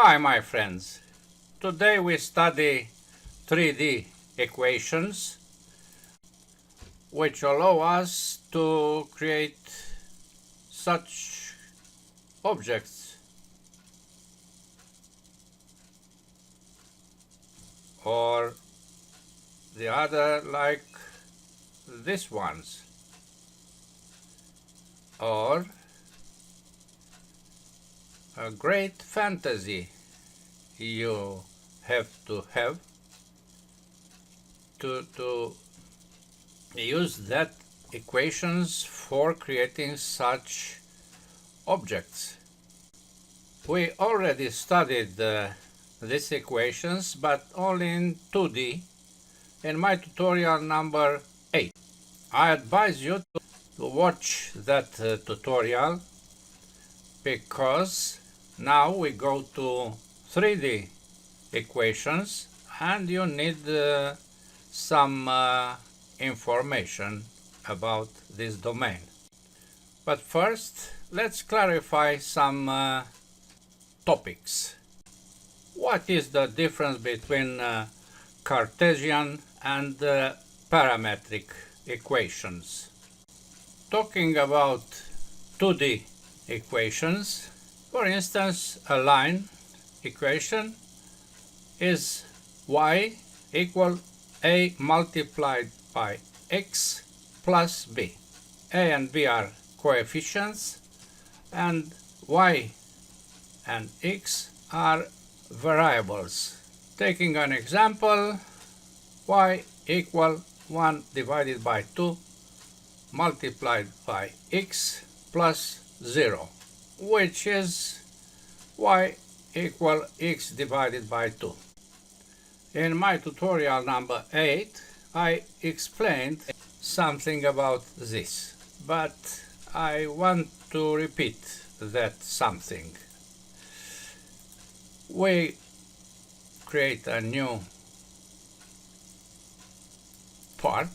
Hi my friends, today we study 3D equations which allow us to create such objects or the other like these ones, or a great fantasy you have to use that equations for creating such objects. We already studied these equations, but only in 2D in my tutorial number 8. I advise you to watch that tutorial, because now we go to 3D equations and you need some information about this domain. But first, let's clarify some topics. What is the difference between Cartesian and parametric equations? Talking about 2D equations, for instance, a line equation is y equal a multiplied by x plus b. A and b are coefficients and y and x are variables. Taking an example, y equal 1 divided by 2 multiplied by x plus 0, which is y equal x divided by 2. In my tutorial number 8, I explained something about this, but I want to repeat that something. We create a new part.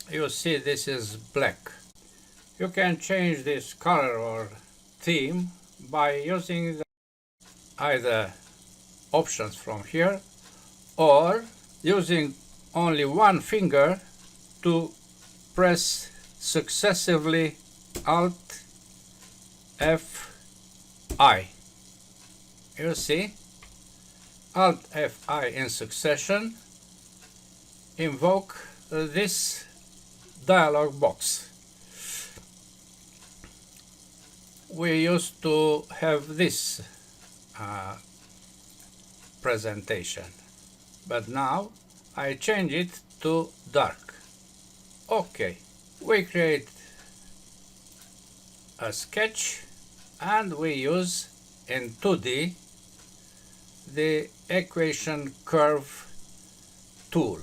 You see this is black. You can change this color or theme by using either options from here or using only one finger to press successively Alt F(I). You see, Alt F(I) in succession invoke this dialog box. We used to have this presentation, but now I change it to dark. Okay, we create a sketch and we use in 2D the equation curve tool.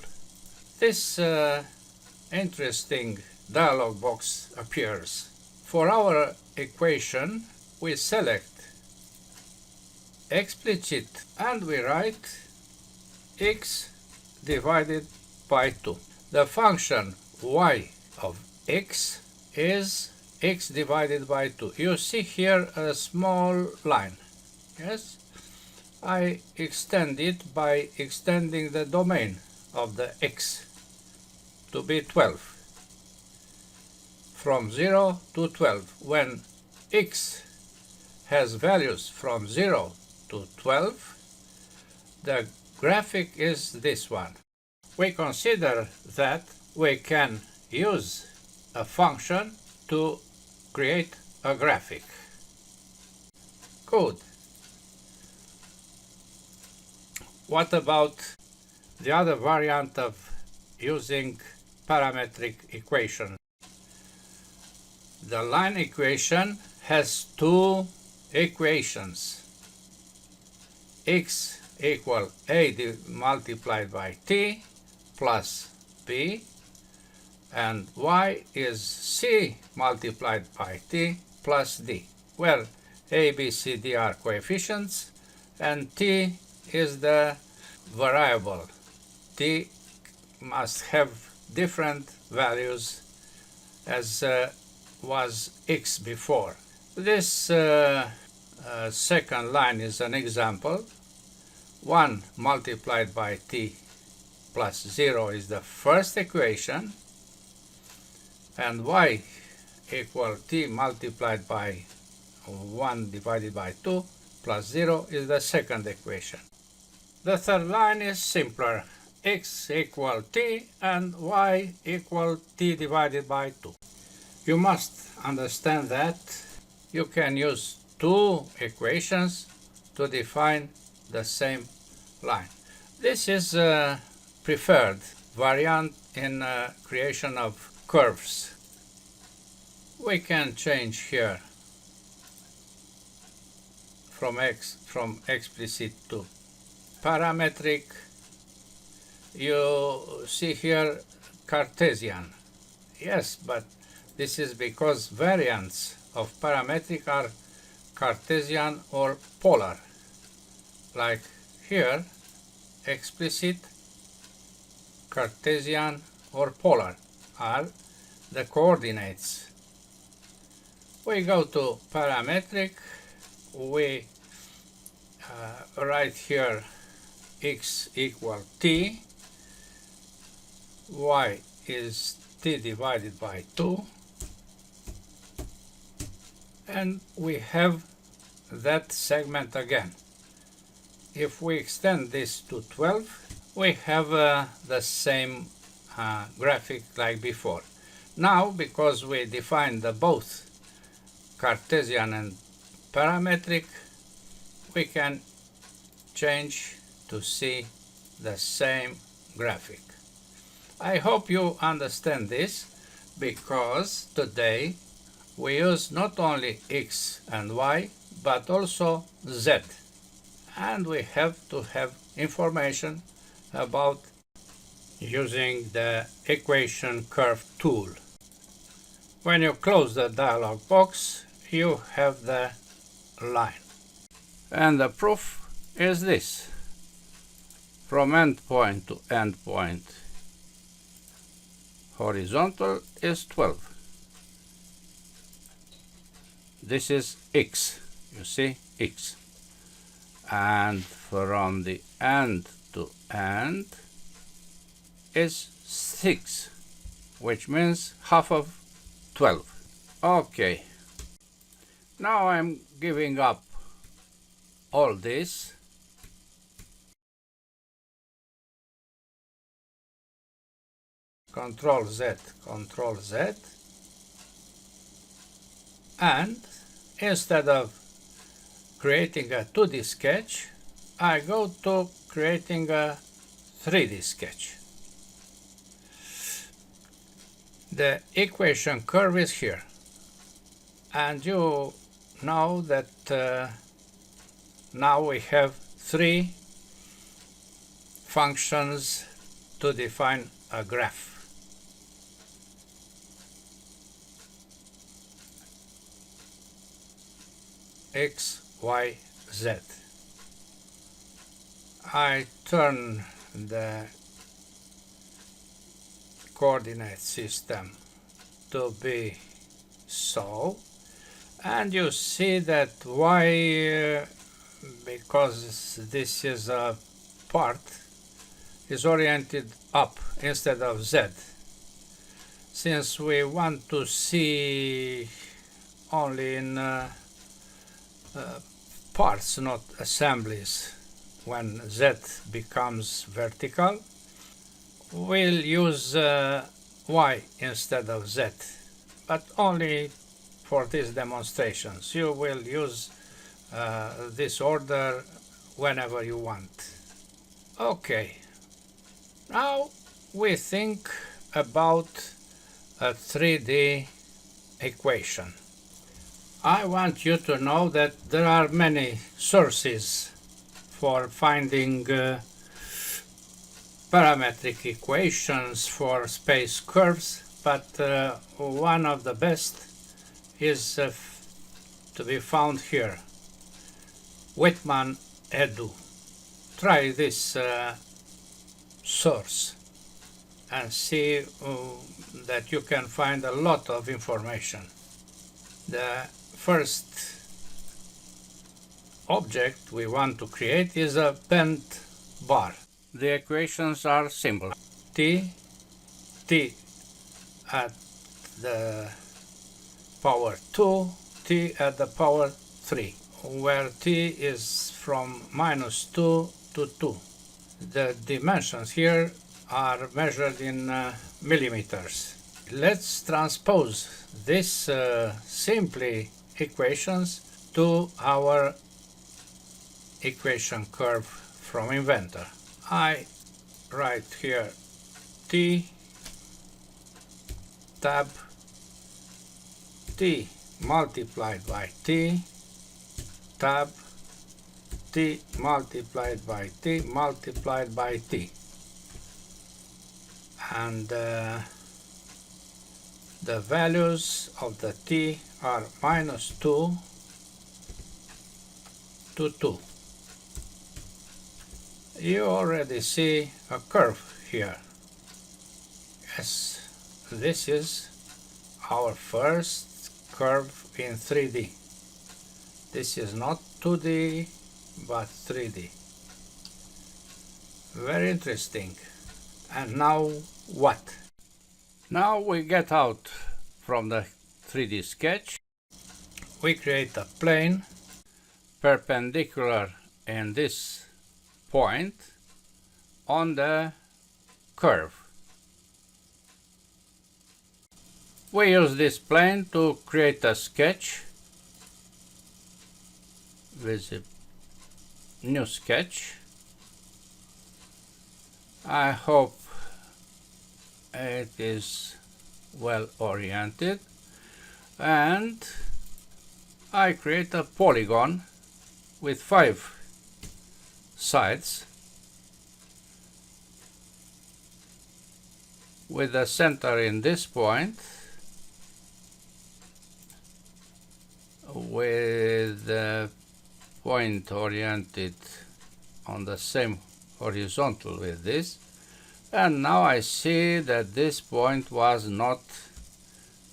This interesting dialog box appears. For our equation, we select explicit and we write x divided by 2. The function y of x is x divided by 2. You see here a small line. Yes, I extend it by extending the domain of the x to be 12. From 0 to 12. When x has values from 0 to 12, the graphic is this one. We consider that we can use a function to create a graphic. Good. What about the other variant of using parametric equation? The line equation has two equations. X equal a multiplied by t plus b, and y is c multiplied by t plus d. Well, a, b, c, d are coefficients and t is the variable. T must have different values as was x before. This second line is an example. 1 multiplied by t plus 0 is the first equation, and y equal t multiplied by 1 divided by 2 plus 0 is the second equation. The third line is simpler. X equal t and y equal t divided by 2. You must understand that you can use two equations to define the same line. This is a preferred variant in creation of curves. We can change here from explicit to parametric. You see here Cartesian. Yes, but this is because variants of parametric are Cartesian or polar. Like here, explicit, Cartesian or polar are the coordinates. We go to parametric, we write here x equal t, y is t divided by 2, and we have that segment again. If we extend this to 12, we have the same graphic like before. Now, because we defined both Cartesian and parametric, we can change to see the same graphic. I hope you understand this, because today we use not only x and y, but also z. And we have to have information about using the equation curve tool. When you close the dialog box, you have the line. And the proof is this. From endpoint to endpoint, horizontal is 12. This is x, you see, x. And from the end to end is 6, which means half of 12. Okay, now I'm giving up all this. Control Z, and instead of creating a 2D sketch, I go to creating a 3D sketch. The equation curve is here, and you know that now we have 3 functions to define a graph. X, Y, Z. I turn the coordinate system to be so, and you see that Y, because this is a part, is oriented up instead of Z. Since we want to see only in parts, not assemblies, when Z becomes vertical, we'll use Y instead of Z, but only for these demonstrations. You will use this order whenever you want. Okay, now we think about a 3D equation. I want you to know that there are many sources for finding parametric equations for space curves, but one of the best is to be found here. Whitman Edu. Try this source and see that you can find a lot of information. The first object we want to create is a bent bar. The equations are simple. T at the power 2, t at the power 3, where t is from -2 to 2. The dimensions here are measured in millimeters. Let's transpose this simply equations to our equation curve from Inventor. I write here t tab t multiplied by t tab t multiplied by t multiplied by t, and the values of the t are -2 to 2. You already see a curve here. Yes, this is our first curve in 3D. This is not 2D but 3D. Very interesting. And now what? Now we get out from the 3D sketch. We create a plane perpendicular in this point on the curve. We use this plane to create a sketch with a new sketch. I hope it is well oriented, and I create a polygon with 5 sides with the center in this point, with the point oriented on the same horizontal with this. And now I see that this point was not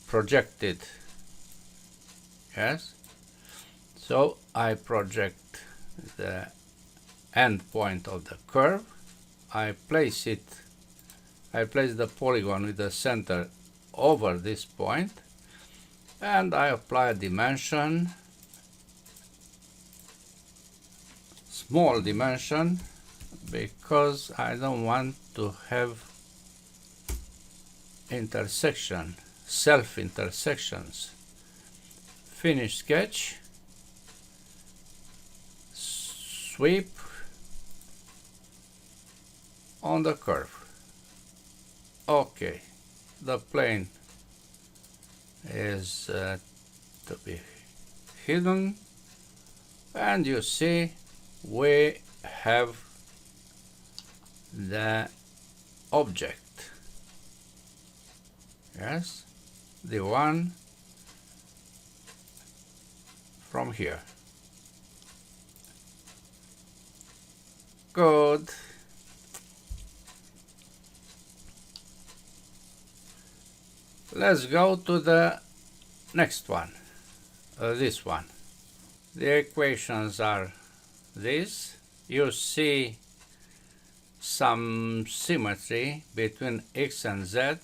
projected. Yes, so I project the end point of the curve. I place the polygon with the center over this point, and I apply a dimension, small dimension, because I don't want to have intersection, self-intersections. Finish sketch, sweep on the curve. Okay, the plane is to be hidden, and you see we have the object. Yes, the one from here. Good. Let's go to the next one, this one. The equations are this. You see some symmetry between x and z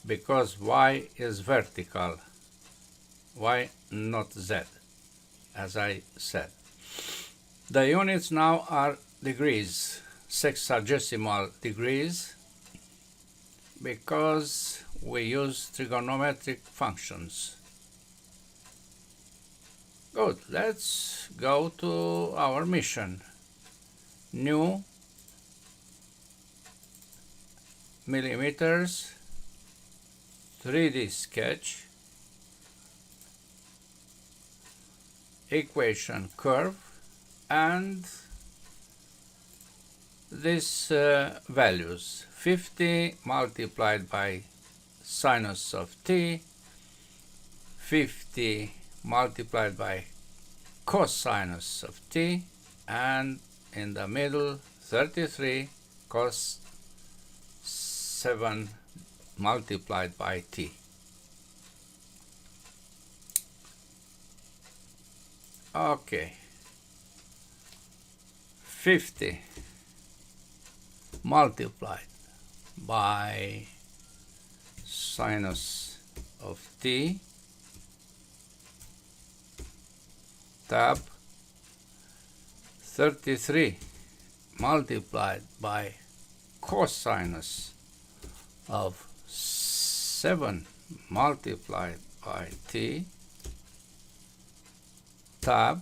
because y is vertical, y not z, as I said. The units now are degrees, sexagesimal degrees, because we use trigonometric functions. Good, let's go to our mission. New millimeters 3D sketch, equation curve, and these values 50 multiplied by sinus of t, 50 multiplied by cosinus of t, and in the middle 33 cos 7 multiplied by t. Okay, 50 multiplied by sinus of t tab 33 multiplied by cosinus of 7 multiplied by t tab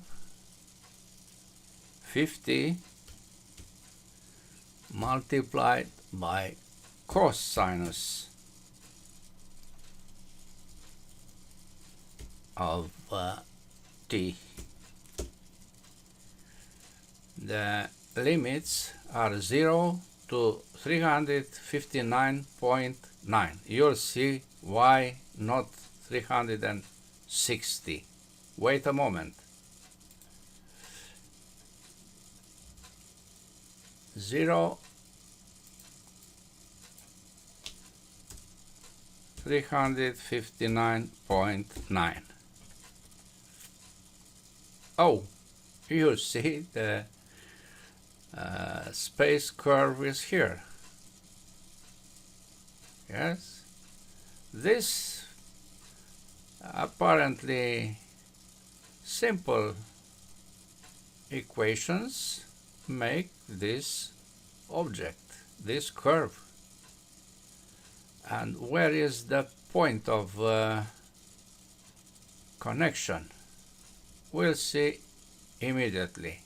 50 multiplied by cosinus of t. The limits are 0 to 359.9. You'll see why not 360. Wait a moment. 0 359.9. Oh, you see the space curve is here. Yes, this apparently simple equations make this object, this curve. And where is the point of connection? We'll see immediately.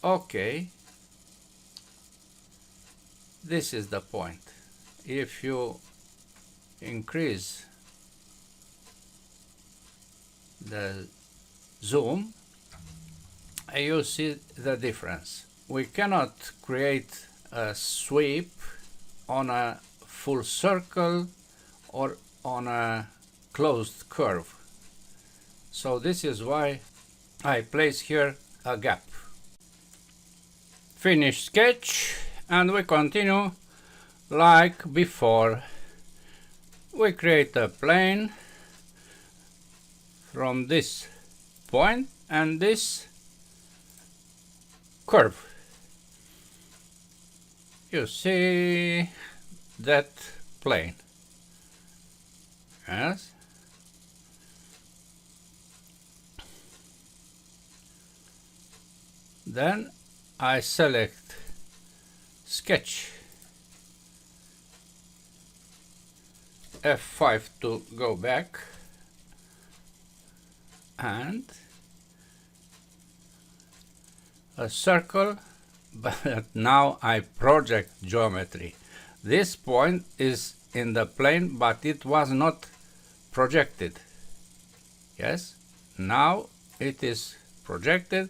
Okay, this is the point. If you increase the zoom, you see the difference. We cannot create a sweep on a full circle or on a closed curve. So this is why I place here a gap. Finish sketch, and we continue like before. We create a plane from this point and this curve. You see that plane. Yes. Then I select sketch, F5 to go back, and a circle, but now I project geometry. This point is in the plane, but it was not projected. Yes, now it is projected,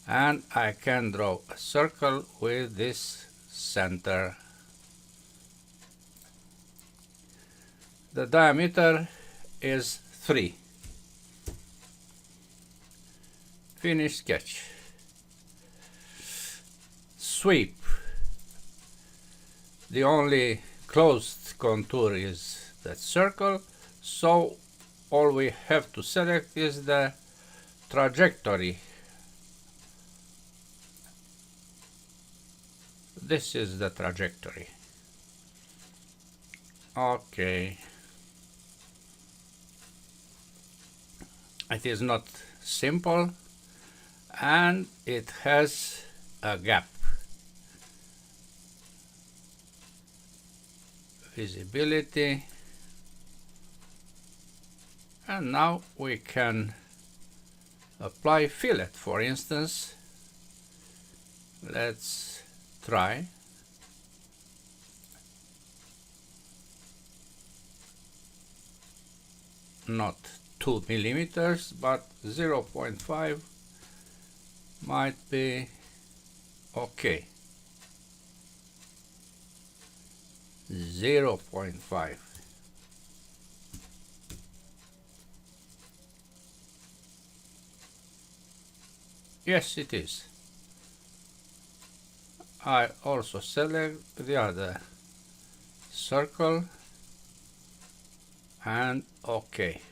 and I can draw a circle with this center. The diameter is 3. Finish sketch. Sweep. The only closed contour is that circle, so all we have to select is the trajectory. This is the trajectory. Okay. It is not simple, and it has a gap. Visibility. And now we can apply fillet, for instance. Let's try. Not 2 millimeters, but 0.5 might be okay. 0.5. Yes, it is. I also select the other circle and OK.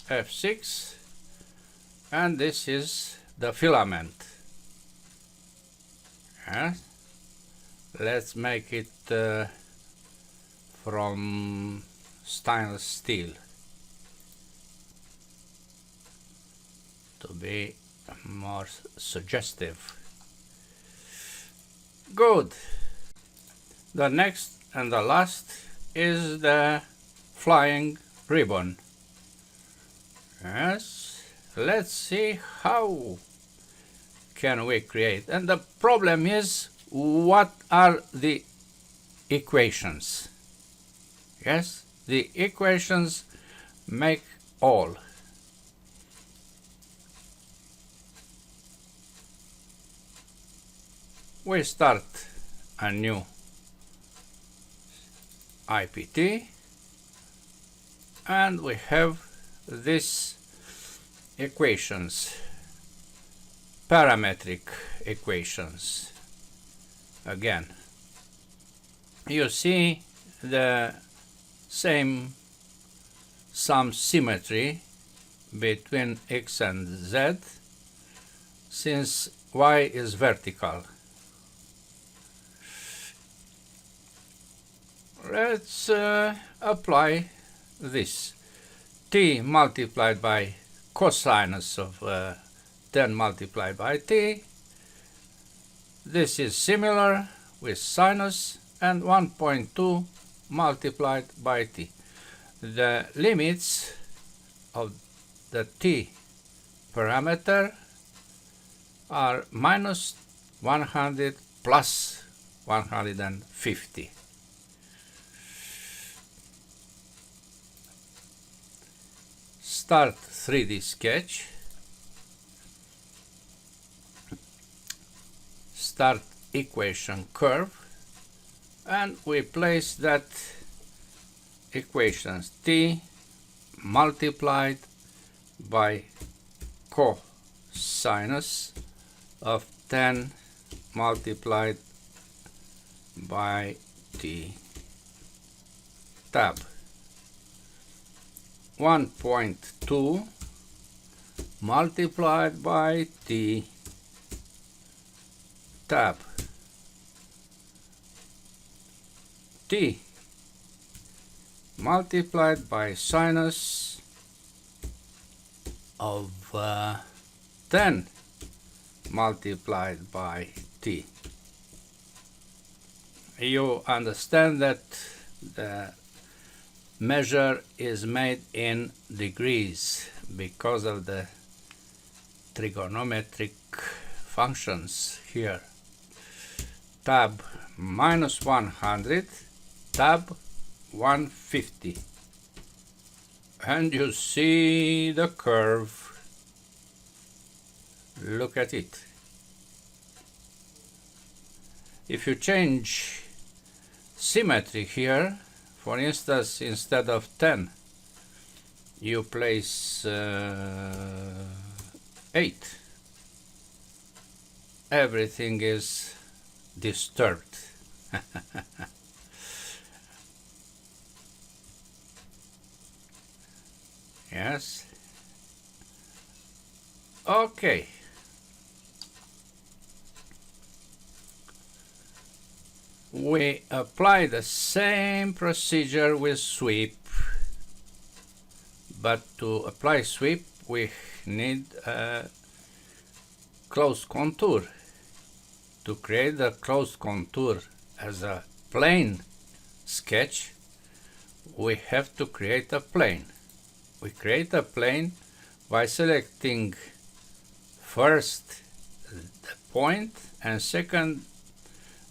F6, and this is the filament. Yes. Let's make it from stainless steel to be more suggestive. Good. The next and the last is the flying ribbon. Yes, let's see how can we create. And the problem is, what are the equations? Yes, the equations make all. We start a new IPT, and we have these equations, parametric equations. Again, you see the some symmetry between x and z, since y is vertical. Let's apply this. T multiplied by cosinus of 10 multiplied by t. This is similar with sinus, and 1.2 multiplied by t. The limits of the t parameter are minus 100 plus 150. Start 3D sketch. Start equation curve, and we place that equations t multiplied by cosinus of 10 multiplied by t tab. 1.2 multiplied by t tab. T multiplied by sinus of 10 multiplied by t. You understand that the measure is made in degrees because of the trigonometric functions here. Tab minus 100, tab 150, and you see the curve. Look at it. If you change symmetry here, for instance, instead of 10, you place 8. Everything is disturbed. Yes. Okay. We apply the same procedure with sweep, but to apply sweep we need a closed contour. To create the closed contour as a plane sketch, we have to create a plane. We create a plane by selecting first the point and second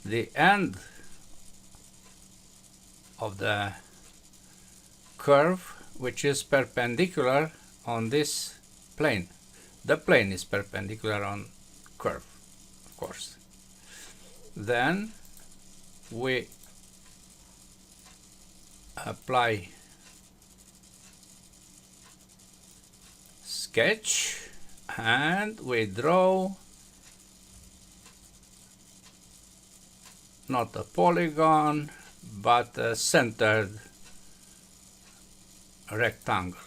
the end of the curve, which is perpendicular on this plane. The plane is perpendicular on curve, of course. Then we apply sketch and we draw not a polygon but a centered rectangle.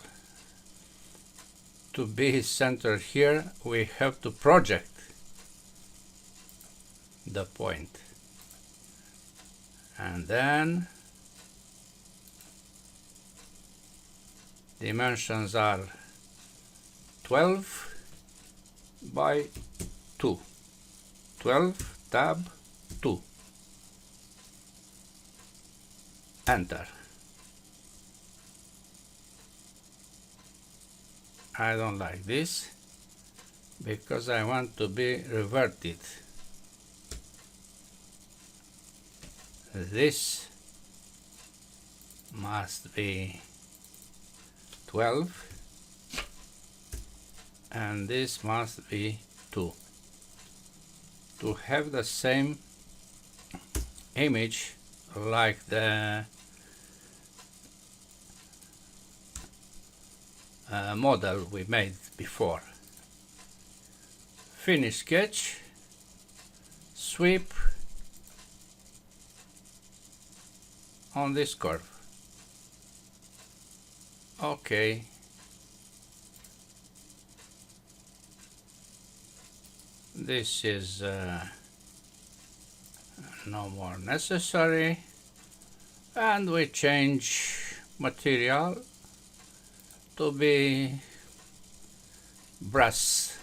to be centered here, we have to project the point. And then dimensions are 12 by 2. 12 tab 2. Enter. I don't like this because I want to be reverted. This must be 12 and this must be 2 to have the same image like the model we made before. Finish sketch, sweep on this curve. Okay. This is no more necessary, and we change material to be brass,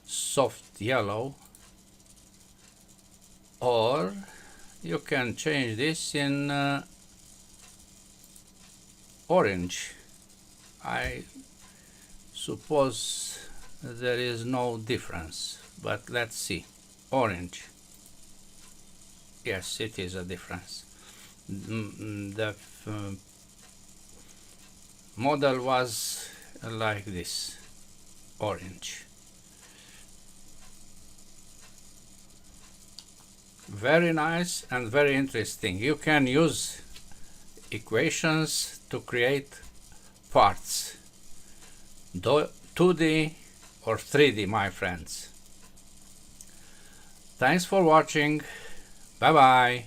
soft yellow, or you can change this in orange. I suppose there is no difference, but let's see. Orange. Yes, it is a difference. The model was like this, orange. Very nice and very interesting. You can use equations to create parts, 2D or 3D, my friends. Thanks for watching. Bye bye.